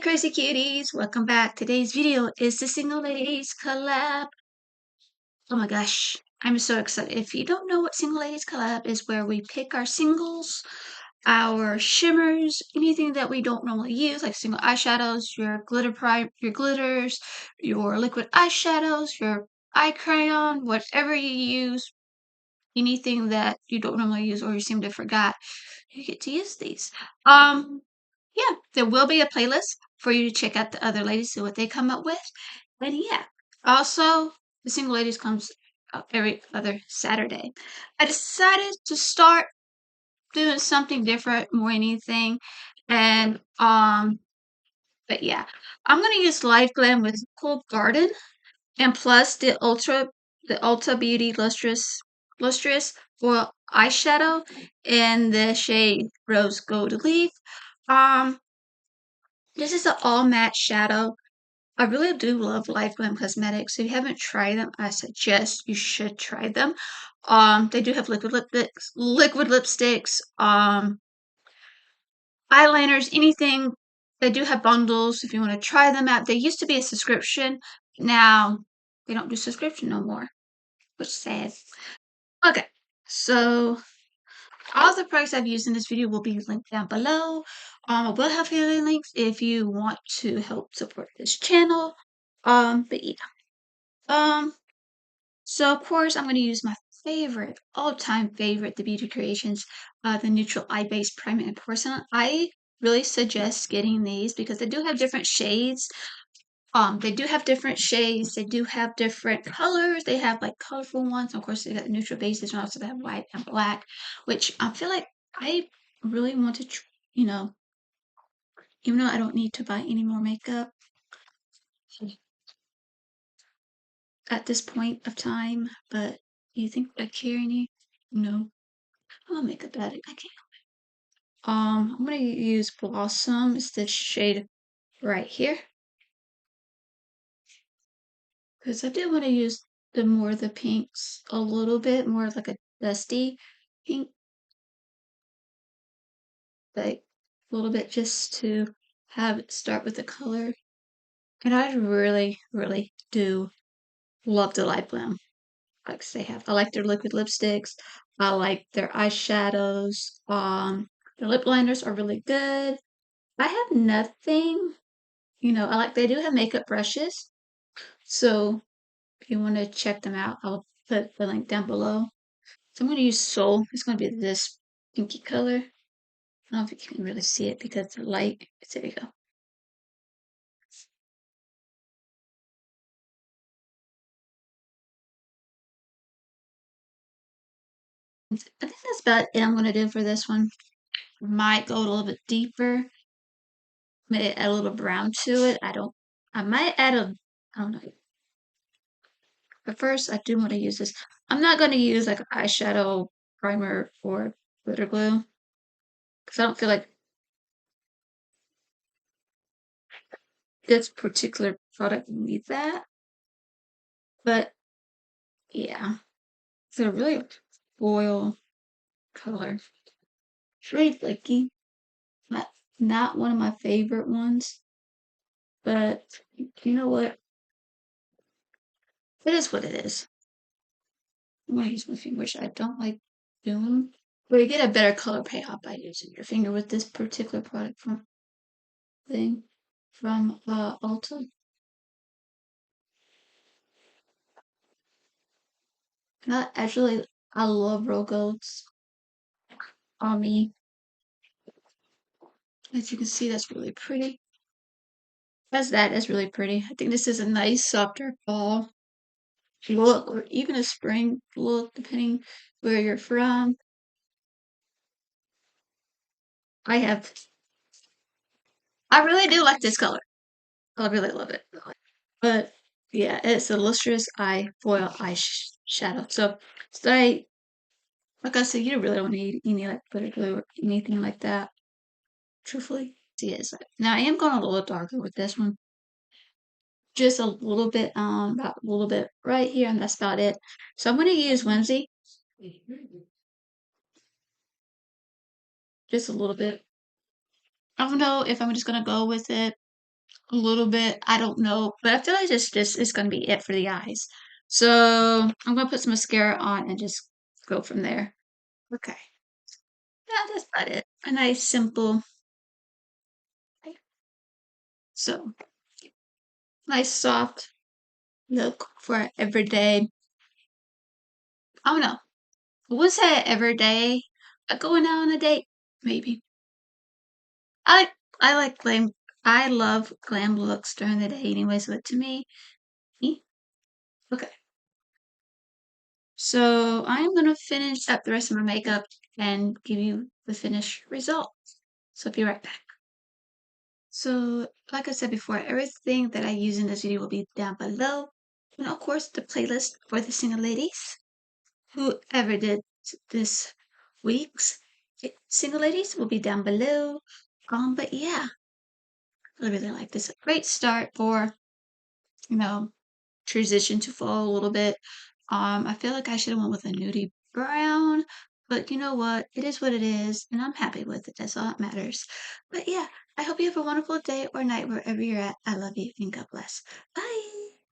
Crazy Cuties, welcome back. Today's video is the Single Ladies Collab. Oh my gosh, I'm so excited. If you don't know what Single Ladies Collab is, where we pick our singles, our shimmers, anything that we don't normally use, like single eyeshadows, your your glitters, your liquid eyeshadows, your eye crayon, whatever you use, anything that you don't normally use or you seem to forgot, you get to use these. Yeah, there will be a playlist for you to check out the other ladies, see what they come up with. And yeah, also the Single Ladies comes out every other Saturday. I decided to start doing something different more than anything. And but yeah, I'm gonna use Liveglam with Cool Garden and plus the Ulta Beauty Lustrous for eyeshadow in the shade Rose Gold Leaf. Um, this is an all matte shadow. I really do love Liveglam Cosmetics. If you haven't tried them, I suggest you should try them. They do have liquid lipsticks, eyeliners, anything. They do have bundles if you want to try them out. They used to be a subscription. Now they don't do subscription no more, which is sad. Okay, so all the products I've used in this video will be linked down below. I will have affiliate links if you want to help support this channel. But yeah. So of course I'm going to use my favorite, all-time favorite, the Beauty Creations, the Neutral Eye Base Primer and Porcelain. I really suggest getting these because they do have different shades. They do have different shades. They do have different colors. They have like colorful ones. Of course, they got neutral bases and also they have white and black, which I feel like I really want to, even though I don't need to buy any more makeup at this point of time, but you think I care any? No. I'm a makeup addict. I can't. I'm gonna use Blossom. It's this shade right here. Because I do want to use the pinks a little bit more like a dusty pink, like a little bit just to have it start with the color. And I really, really do love the Light Glam products they have. I like their liquid lipsticks. I like their eyeshadows. The lip liners are really good. I have nothing, they do have makeup brushes. So if you want to check them out, I'll put the link down below. So I'm going to use Soul. It's going to be this pinky color. I don't know if you can really see it because the light. There you go. I think that's about it I'm going to do for this one. Might go a little bit deeper. May add a little brown to it. I might add I don't know. But first, I do want to use this. I'm not going to use like an eyeshadow primer or glitter glue because I don't feel like this particular product needs that. But yeah, it's a really foil color. It's really flaky. Not one of my favorite ones, but you know what? It is what it is. I'm gonna use my finger, which I don't like doing. But you get a better color payoff by using your finger with this particular product from Ulta. I love roll golds on me. As you can see, that's really pretty. That's really pretty. I think this is a nice softer fall look or even a spring look, depending where you're from. I really do like this color. I really love it. But yeah, it's a lustrous eye foil eyeshadow. Like I said, you really don't need any like glitter glue or anything like that. Truthfully, see it. Now I am going a little darker with this one. Just a little bit, about a little bit right here, and that's about it. So I'm going to use Whimsy. Just a little bit. I don't know if I'm just going to go with it a little bit. I don't know, but I feel like this is gonna be it for the eyes. So I'm gonna put some mascara on and just go from there. Okay. Yeah, that's about it. A nice simple. So nice soft look for everyday. I don't know. I would say everyday. Going out on a date, maybe. I I like glam. I love glam looks during the day, anyways. But to me, okay. So I'm gonna finish up the rest of my makeup and give you the finished result. So I'll be right back. So, like I said before, everything that I use in this video will be down below. And of course, the playlist for the single ladies, whoever did this week's single ladies will be down below. But yeah, I really like this. A great start for, you know, transition to fall a little bit. I feel like I should have went with a nudie brown, but you know what? It is what it is, and I'm happy with it. That's all that matters. But yeah, I hope you have a wonderful day or night wherever you're at. I love you and God bless. Bye.